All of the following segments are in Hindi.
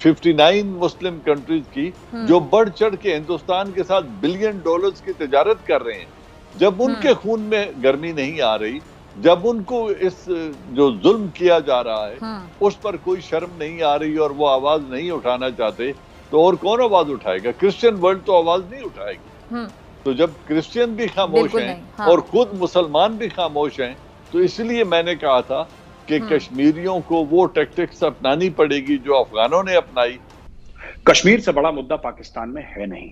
59 मुस्लिम कंट्रीज की, जो बढ़ चढ़ के हिंदुस्तान के साथ बिलियन डॉलर्स की तिजारत कर रहे हैं, जब उनके खून में गर्मी नहीं आ रही, जब उनको इस जो जुल्म किया जा रहा है उस पर कोई शर्म नहीं आ रही और वो आवाज नहीं उठाना चाहते, तो और कौन आवाज उठाएगा? क्रिश्चियन वर्ल्ड तो आवाज नहीं उठाएगी। तो जब क्रिश्चियन भी खामोश हैं और खुद मुसलमान भी खामोश हैं, तो इसलिए मैंने कहा था कि कश्मीरियों को वो टैक्टिक्स अपनानी पड़ेगी जो अफगानों ने अपनाई। कश्मीर से बड़ा मुद्दा पाकिस्तान में है नहीं।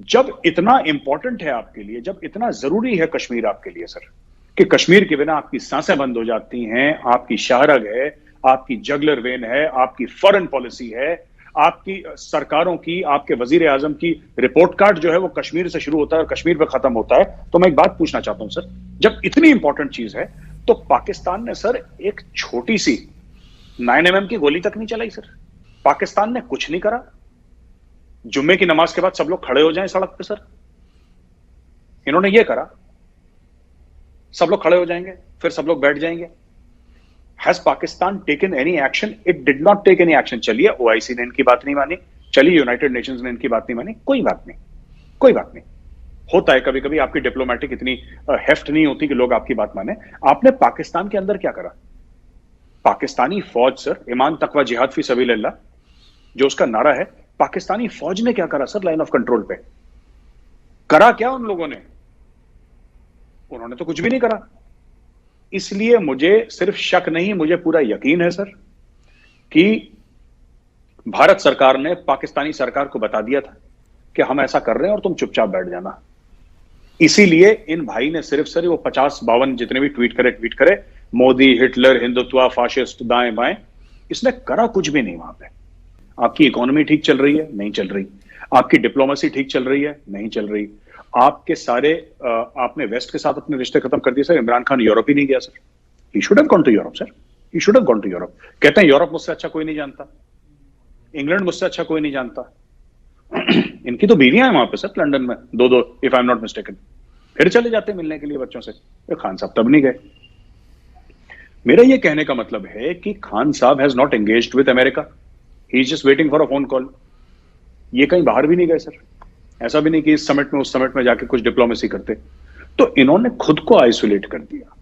जब इतना इंपॉर्टेंट है आपके लिए, जब इतना जरूरी है कश्मीर आपके लिए सर, कि कश्मीर के बिना आपकी सांसें बंद हो जाती हैं, आपकी शाहरग है, आपकी जगलर वेन है, आपकी फॉरेन पॉलिसी है, आपकी सरकारों की, आपके वजीर आजम की रिपोर्ट कार्ड जो है वो कश्मीर से शुरू होता है और कश्मीर पे खत्म होता है। तो मैं एक बात पूछना चाहता हूं सर, जब इतनी इंपॉर्टेंट चीज है तो पाकिस्तान ने सर एक छोटी सी 9mm की गोली तक नहीं चलाई सर। पाकिस्तान ने कुछ नहीं करा। जुम्मे की नमाज के बाद सब लोग खड़े हो जाएं सड़क पे सर, इन्होंने ये करा। सब लोग खड़े हो जाएंगे, फिर सब लोग बैठ जाएंगे। Has Pakistan taken any action? It did not take any action. चलिए OIC ने इनकी बात नहीं मानी, चलिए यूनाइटेड नेशंस ने इनकी बात नहीं मानी, कोई बात नहीं, कोई बात नहीं। होता है कभी कभी, आपकी डिप्लोमेटिक इतनी हेफ्ट नहीं होती कि लोग आपकी बात माने। आपने पाकिस्तान के अंदर क्या करा? पाकिस्तानी फौज सर, ईमान तकवा जिहाद फी सबीलिल्लाह जो उसका नारा है, पाकिस्तानी फौज ने क्या करा सर लाइन ऑफ कंट्रोल पे? करा क्या उन लोगों ने? उन्होंने तो कुछ भी नहीं करा। इसलिए मुझे सिर्फ शक नहीं, मुझे पूरा यकीन है सर कि भारत सरकार ने पाकिस्तानी सरकार को बता दिया था कि हम ऐसा कर रहे हैं और तुम चुपचाप बैठ जाना। इसीलिए इन भाई ने सिर्फ सर वो 50-52 जितने भी ट्वीट करे, मोदी, हिटलर, हिंदुत्व, फाशिस्ट, दाएं बाएं, इसने करा कुछ भी नहीं। वहां पे आपकी इकोनॉमी ठीक चल रही है? नहीं चल रही। आपकी डिप्लोमेसी ठीक चल रही है? नहीं चल रही। आपके सारे आपने वेस्ट के साथ अपने रिश्ते खत्म कर दिए सर। इमरान खान यूरोप ही नहीं गया sir. He should have gone to Europe sir, he should have gone to Europe. कहते हैं यूरोप मुझसे अच्छा कोई नहीं जानता, इंग्लैंड मुझसे अच्छा कोई नहीं जानता। इनकी तो बीवियां हैं वहां पे सर लंदन में, दो if I am not mistaken. फिर चले जाते मिलने के लिए बच्चों से। खान साहब तब नहीं गए। मेरा ये कहने का मतलब है कि खान साहब has not engaged with America, he is just waiting for a phone call. ये कहीं बाहर भी नहीं गए सर। ऐसा भी नहीं कि इस समिट में उस समिट में जाके कुछ डिप्लोमेसी करते। तो इन्होंने खुद को आइसोलेट कर दिया।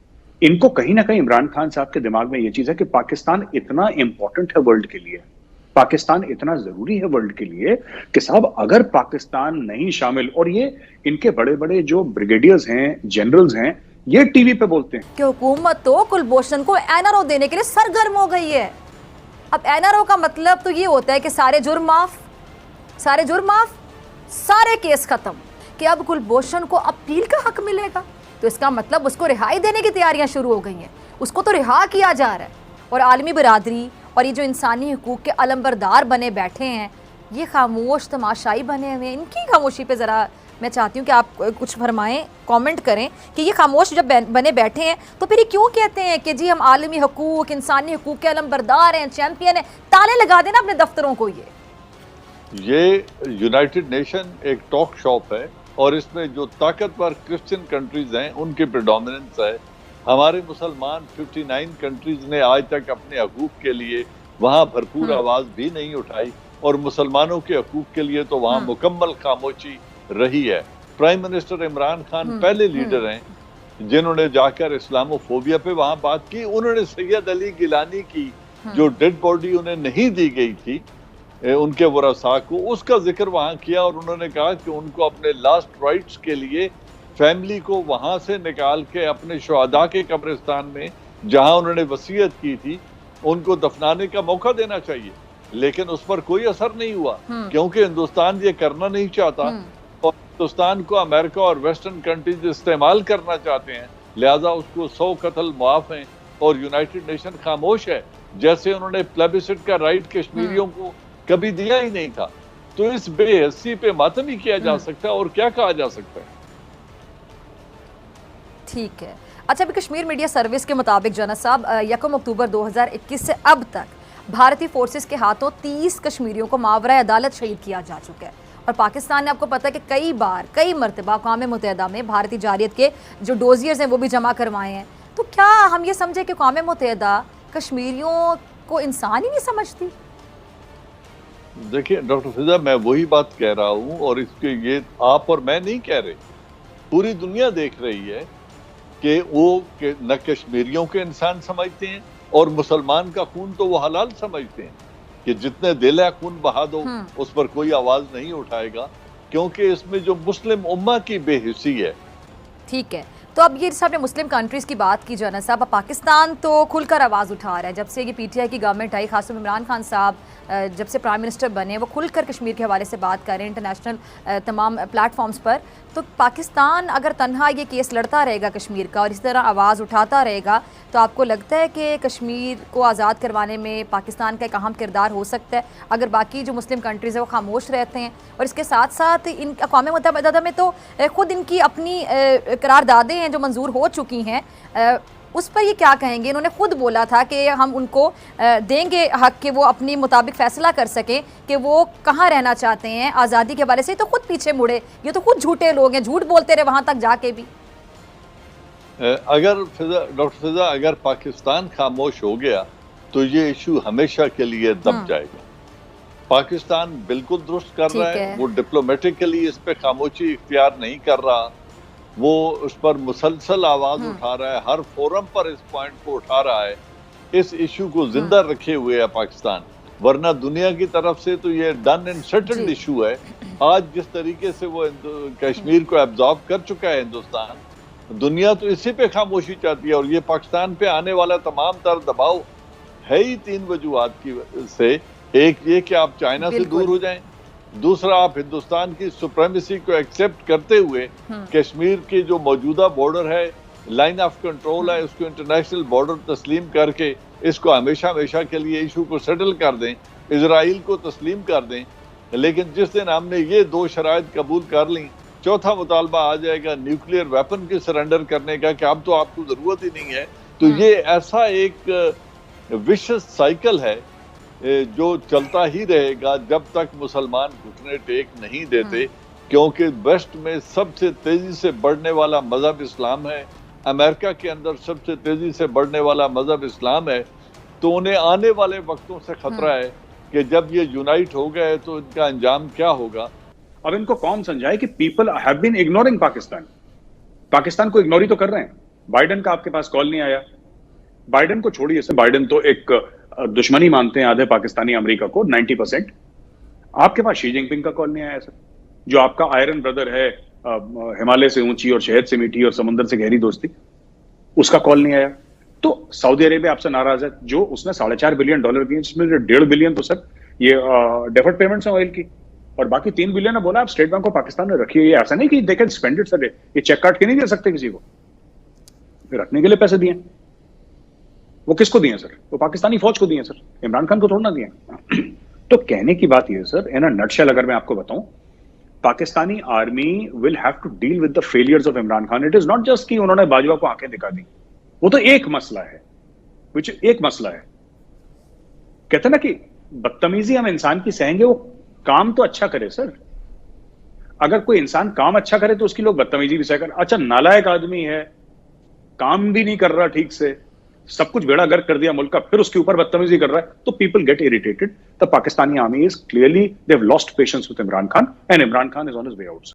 इनको कहीं ना कहीं इमरान खान साहब के दिमाग में ये चीज है कि पाकिस्तान इतना इंपॉर्टेंट है वर्ल्ड के लिए, पाकिस्तान इतना जरूरी है वर्ल्ड के लिए कि साहब अगर पाकिस्तान नहीं शामिल, और ये इनके बड़े बड़े जो ब्रिगेडियर्स हैं, जनरल्स हैं, ये टीवी पे बोलते हैं कि हुकूमत तो कुलभूषण को एनआरओ देने के लिए सरगर्म हो गई है। अब एनआरओ का मतलब तो ये होता है कि सारे जुर्म माफ, सारे जुर्म माफ, सारे केस खत्म। कि अब कुलभूषण को अपील का हक मिलेगा, तो इसका मतलब उसको रिहाई देने की तैयारियां शुरू हो गई हैं। उसको तो रिहा किया जा रहा है। और आलमी बिरादरी और ये जो इंसानी हुकूक के अलंबरदार बने बैठे हैं, ये खामोश तमाशाई बने हुए हैं। इनकी खामोशी पे ज़रा मैं चाहती हूँ कि आप कुछ फरमाएं, कमेंट करें कि ये खामोश जब बने बैठे हैं तो फिर ये क्यों कहते हैं कि जी हम आलमी हुकूक, इंसानी हुकूक के अलंबरदार हैं, चैंपियन हैं। ताले लगा देना अपने दफ्तरों को। ये यूनाइटेड नेशन एक टॉक शॉप है और इसमें जो ताकतवर क्रिश्चियन कंट्रीज हैं उनकी प्रेडोमिनेंस है। हमारे मुसलमान 59 कंट्रीज ने आज तक अपने हकूक के लिए वहाँ भरपूर आवाज भी नहीं उठाई, और मुसलमानों के हकूक के लिए तो वहाँ मुकम्मल खामोशी रही है। प्राइम मिनिस्टर इमरान खान पहले लीडर हैं जिन्होंने जाकर इस्लामोफोबिया पे वहाँ बात की। उन्होंने सैयद अली गिलानी की जो डेड बॉडी उन्हें नहीं दी गई थी उनके वरसा को, उसका जिक्र वहाँ किया, और उन्होंने कहा कि उनको अपने लास्ट राइट्स के लिए फैमिली को वहां से निकाल के अपने शुहदा के कब्रिस्तान में जहां उन्होंने वसीयत की थी उनको दफनाने का मौका देना चाहिए। लेकिन उस पर कोई असर नहीं हुआ क्योंकि हिंदुस्तान ये करना नहीं चाहता और हिंदुस्तान को अमेरिका और वेस्टर्न कंट्रीज इस्तेमाल करना चाहते हैं। लिहाजा उसको 100 कत्ल मुआफ हैं और यूनाइटेड नेशन खामोश है, जैसे उन्होंने प्लेबिसिट का राइट कश्मीरियों को कभी दिया ही नहीं था। तो इस बेहसी पे मातम ही किया जा सकता है और क्या कहा जा सकता है। ठीक है। अच्छा, अभी कश्मीर मीडिया सर्विस के मुताबिक जना साहब 1 अक्टूबर 2021 से अब तक भारतीय फोर्सेस के हाथों 30 कश्मीरियों को मावरा अदालत शहीद किया जा चुका है। और पाकिस्तान ने, आपको पता है कि कई मरतबा अक़वाम मुत्तहिदा में भारतीय जारियत के जो डोजियर्स हैं वो भी जमा करवाए हैं। तो क्या हम ये समझे कि अक़वाम मुत्तहिदा कश्मीरियों को इंसान ही नहीं समझती? देखिए डॉक्टर फिजा, मैं वही बात कह रहा हूं, और इसके ये आप और मैं नहीं कह रहे, पूरी दुनिया देख रही है कि वो न कश्मीरियों के इंसान समझते हैं और मुसलमान का खून तो वो हलाल समझते हैं कि जितने दिल है खून बहा दो, उस पर कोई आवाज नहीं उठाएगा, क्योंकि इसमें जो मुस्लिम उम्मा की बेहिसी है। ठीक है, तो अब ये साहब ने मुस्लिम कंट्रीज़ की बात की जो है ना साहब, पाकिस्तान तो खुलकर आवाज़ उठा रहा है जब से ये पीटीआई की गवर्नमेंट आई, खासतौर इमरान खान साहब जब से प्राइम मिनिस्टर बने, वो खुलकर कश्मीर के हवाले से बात कर रहे हैं इंटरनेशनल तमाम प्लेटफॉर्म्स पर। तो पाकिस्तान अगर तन्हा ये केस लड़ता रहेगा कश्मीर का और इस तरह आवाज़ उठाता रहेगा, तो आपको लगता है कि कश्मीर को आज़ाद करवाने में पाकिस्तान का एक अहम किरदार हो सकता है, अगर बाकी जो मुस्लिम कंट्रीज़ है वो खामोश रहते हैं? और इसके साथ साथ इन अक़वाम मुत्तहिदा में तो ख़ुद इनकी अपनी करारदादें हैं जो मंजूर हो चुकी हैं, उस पर ये क्या कहेंगे? इन्होंने खुद बोला था कि हम उनको देंगे हक कि वो अपनी मुताबिक फैसला कर सकें कि वो कहाँ रहना चाहते हैं आज़ादी के बारे से, तो खुद पीछे मुड़े। ये तो खुद झूठे लोग हैं, झूठ बोलते रहे वहाँ तक जाके भी। अगर डॉक्टर फिजा, अगर पाकिस्तान खामोश हो गया तो ये इशू हमेशा के लिए दब जाएगा। पाकिस्तान बिल्कुल दुरुस्त कर रहा है, वो डिप्लोमेटिकली इस पे खामोशी इख्तियार नहीं कर रहा, वो उस पर मुसलसल आवाज उठा रहा है, हर फोरम पर इस पॉइंट को उठा रहा है, इस इशू को जिंदा रखे हुए है पाकिस्तान। वरना दुनिया की तरफ से तो ये डन एंड सेटल्ड इशू है। आज जिस तरीके से वो कश्मीर को एब्जॉर्ब कर चुका है हिंदुस्तान, दुनिया तो इसी पे खामोशी चाहती है। और ये पाकिस्तान पे आने वाला तमाम तर दबाव है ही 3 वजूहात की से। एक ये कि आप चाइना से दूर हो जाएं, दूसरा आप हिंदुस्तान की सुप्रीमेसी को एक्सेप्ट करते हुए कश्मीर के जो मौजूदा बॉर्डर है, लाइन ऑफ कंट्रोल है, उसको इंटरनेशनल बॉर्डर तस्लीम करके इसको हमेशा हमेशा के लिए इशू को सेटल कर दें, इजराइल को तस्लीम कर दें। लेकिन जिस दिन हमने ये 2 शराइत कबूल कर ली, चौथा मुतालबा आ जाएगा न्यूक्लियर वेपन के सरेंडर करने का कि अब तो आपको जरूरत ही नहीं है। तो ये ऐसा एक विशेष साइकिल है जो चलता ही रहेगा जब तक मुसलमान घुटने टेक नहीं देते, क्योंकि वेस्ट में सबसे तेजी से बढ़ने वाला मजहब इस्लाम है, अमेरिका के अंदर सबसे तेजी से बढ़ने वाला मजहब इस्लाम है। तो उन्हें आने वाले वक्तों से खतरा है कि जब ये यूनाइट हो गए तो इनका अंजाम क्या होगा। अब इनको कौन समझाए कि people have been ignoring Pakistan को इग्नोर ही तो कर रहे हैं। बाइडेन का आपके पास कॉल नहीं आया, बाइडेन को छोड़िए सर, बाइडेन तो एक दुश्मनी मानते हैं आधे पाकिस्तानी अमेरिका को 90%। आपके पास शी जिनपिंग का कॉल नहीं आया सर, जो आपका आयरन ब्रदर है, हिमालय से ऊंची और शहद से मीठी और समुद्र से गहरी दोस्ती, उसका कॉल नहीं आया। तो सऊदी अरेबिया आपसे नाराज है, जो उसने $4.5 बिलियन दिए, जिसमें 1.5 बिलियन तो सर ये डेफर्ड पेमेंट्स हैं ऑयल की, और बाकी 3 बिलियन बोला आप स्टेट बैंक ऑफ पाकिस्तान ने रखी है। ये ऐसा नहीं कि they can spend it sir, ये चेक काट के नहीं दे सकते किसी को, फिर रखने के लिए पैसे दिए। वो किसको दिए सर? वो पाकिस्तानी फौज को दिए सर, इमरान खान को थोड़ा ना दिए। तो कहने की बात ये सर, इन अ नटशेल अगर मैं आपको बताऊं, Pakistani army will have to deal with the failures of Imran Khan. It is not just कि उन्होंने बाजवा को आंखें दिखा दी, वो तो एक मसला है, एक मसला है। कहते ना कि बदतमीजी हम इंसान की सहेंगे, वो काम तो अच्छा करे सर। अगर कोई इंसान काम अच्छा करे तो उसकी लोग बदतमीजी भी सह कर। अच्छा, नालायक आदमी है, काम भी नहीं कर रहा ठीक से, सब कुछ बेड़ा गर्क कर दिया मुल्क का, फिर उसके ऊपर बदतमीजी कर रहा है, तो people get irritated. The Pakistani army is clearly they have lost patience with Imran Khan, and Imran Khan is on his way out.